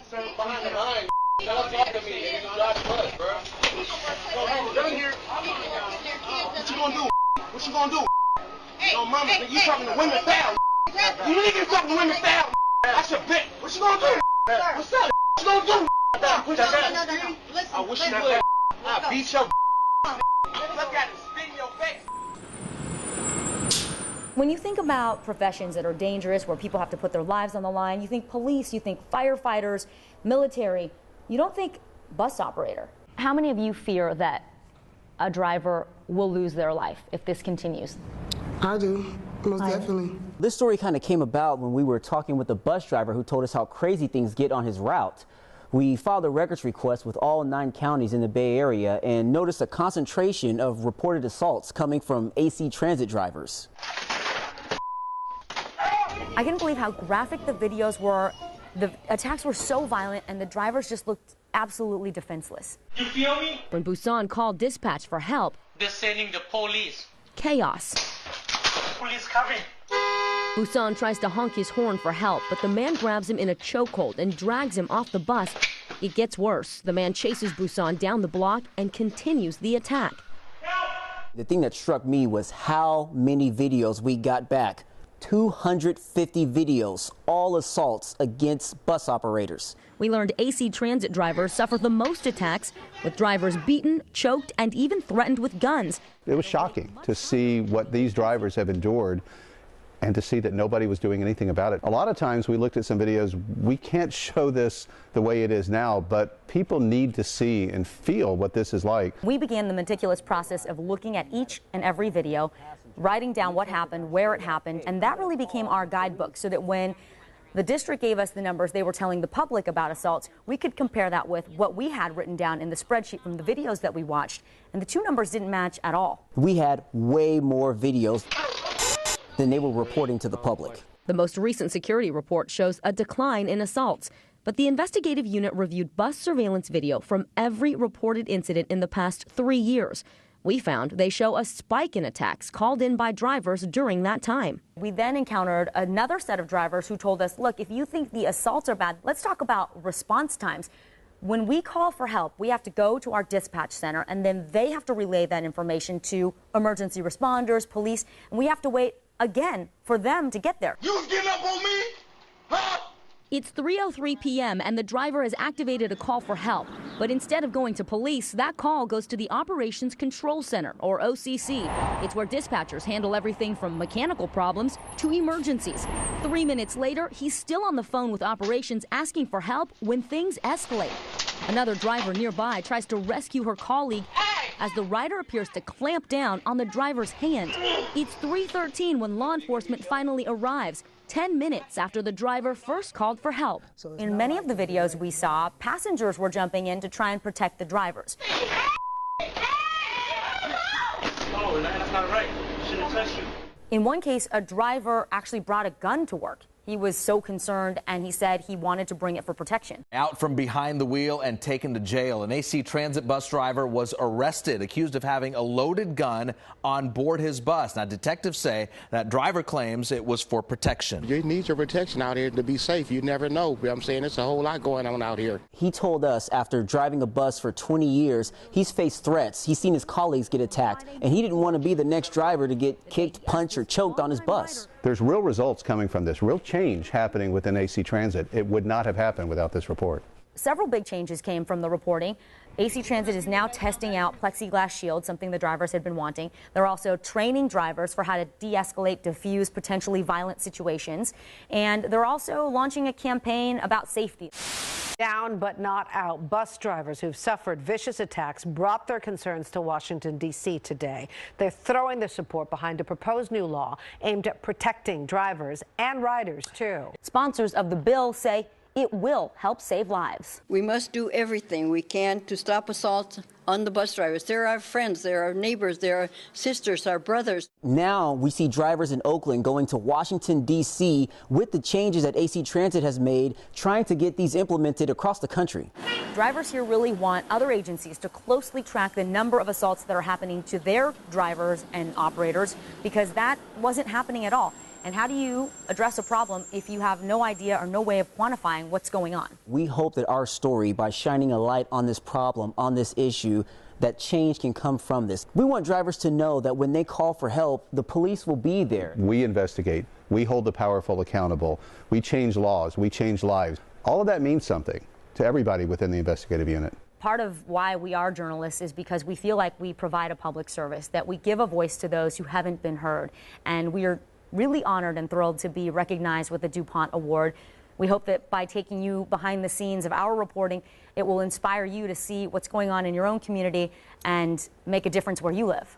Behind the line. Don't talk to me. You drive the bus, bro. Come here. What you gonna do? What you gonna do? No, mama, you talking to women foul. You niggas talking to women foul. That's your bitch. What you gonna do? What's up? What you gonna do? No. Listen, I wish you would. I beat your look at it, spit in your face. When you think about professions that are dangerous, where people have to put their lives on the line, you think police, you think firefighters, military, you don't think bus operator. How many of you fear that a driver will lose their life if this continues? I do, most definitely. This story kind of came about when we were talking with a bus driver who told us how crazy things get on his route. We filed a records request with all 9 counties in the Bay Area and noticed a concentration of reported assaults coming from AC Transit drivers. I couldn't believe how graphic the videos were. The attacks were so violent and the drivers just looked absolutely defenseless. You feel me? When Busan called dispatch for help, They're sending the police. chaos. Police coming. Busan tries to honk his horn for help, but the man grabs him in a chokehold and drags him off the bus. It gets worse. The man chases Busan down the block and continues the attack. The thing that struck me was how many videos we got back. 250 videos, all assaults against bus operators. We learned AC Transit drivers suffer the most attacks, with drivers beaten, choked, and even threatened with guns. It was shocking to see what these drivers have endured and to see that nobody was doing anything about it. A lot of times we looked at some videos, we can't show this the way it is now, but people need to see and feel what this is like. We began the meticulous process of looking at each and every video, writing down what happened, where it happened, and that really became our guidebook so that when the district gave us the numbers they were telling the public about assaults, we could compare that with what we had written down in the spreadsheet from the videos that we watched, and the two numbers didn't match at all. We had way more videos than they were reporting to the public. The most recent security report shows a decline in assaults, but the investigative unit reviewed bus surveillance video from every reported incident in the past 3 years. We found they show a spike in attacks called in by drivers during that time. We then encountered another set of drivers who told us, look, if you think the assaults are bad, let's talk about response times. When we call for help, we have to go to our dispatch center, and then they have to relay that information to emergency responders, police, and we have to wait again for them to get there. You was getting up on me? Huh? It's 3:03 p.m. and the driver has activated a call for help. But instead of going to police, that call goes to the Operations Control Center, or OCC. It's where dispatchers handle everything from mechanical problems to emergencies. 3 minutes later, he's still on the phone with operations asking for help when things escalate. Another driver nearby tries to rescue her colleague as the rider appears to clamp down on the driver's hand. It's 3:13 when law enforcement finally arrives, 10 minutes after the driver first called for help. In many of the videos we saw, passengers were jumping in to try and protect the drivers. Oh, that's not right. Shouldn't have touched you. In one case, a driver actually brought a gun to work. He was so concerned, and he said he wanted to bring it for protection. Out from behind the wheel and taken to jail, an AC Transit bus driver was arrested, accused of having a loaded gun on board his bus. Now, detectives say that driver claims it was for protection. You need your protection out here to be safe. You never know. I'm saying it's a whole lot going on out here. He told us after driving a bus for 20 years, he's faced threats. He's seen his colleagues get attacked, and he didn't want to be the next driver to get kicked, punched, or choked on his bus. There's real results coming from this, real change happening within AC Transit. It would not have happened without this report. Several big changes came from the reporting. AC Transit is now testing out plexiglass shields, something the drivers had been wanting. They're also training drivers for how to de-escalate, diffuse potentially violent situations. And they're also launching a campaign about safety. Down but not out. Bus drivers who've suffered vicious attacks brought their concerns to Washington, D.C. today. They're throwing their support behind a proposed new law aimed at protecting drivers and riders, too. Sponsors of the bill say it will help save lives. We must do everything we can to stop assaults on the bus drivers. They're our friends, they're our neighbors, they're our sisters, our brothers. Now we see drivers in Oakland going to Washington, D.C. with the changes that AC Transit has made, trying to get these implemented across the country. Drivers here really want other agencies to closely track the number of assaults that are happening to their drivers and operators, because that wasn't happening at all. And how do you address a problem if you have no idea or no way of quantifying what's going on? We hope that our story, by shining a light on this problem, on this issue, that change can come from this. We want drivers to know that when they call for help, the police will be there. We investigate. We hold the powerful accountable. We change laws. We change lives. All of that means something to everybody within the investigative unit. Part of why we are journalists is because we feel like we provide a public service, that we give a voice to those who haven't been heard. And we are really honored and thrilled to be recognized with the DuPont Award. We hope that by taking you behind the scenes of our reporting, it will inspire you to see what's going on in your own community and make a difference where you live.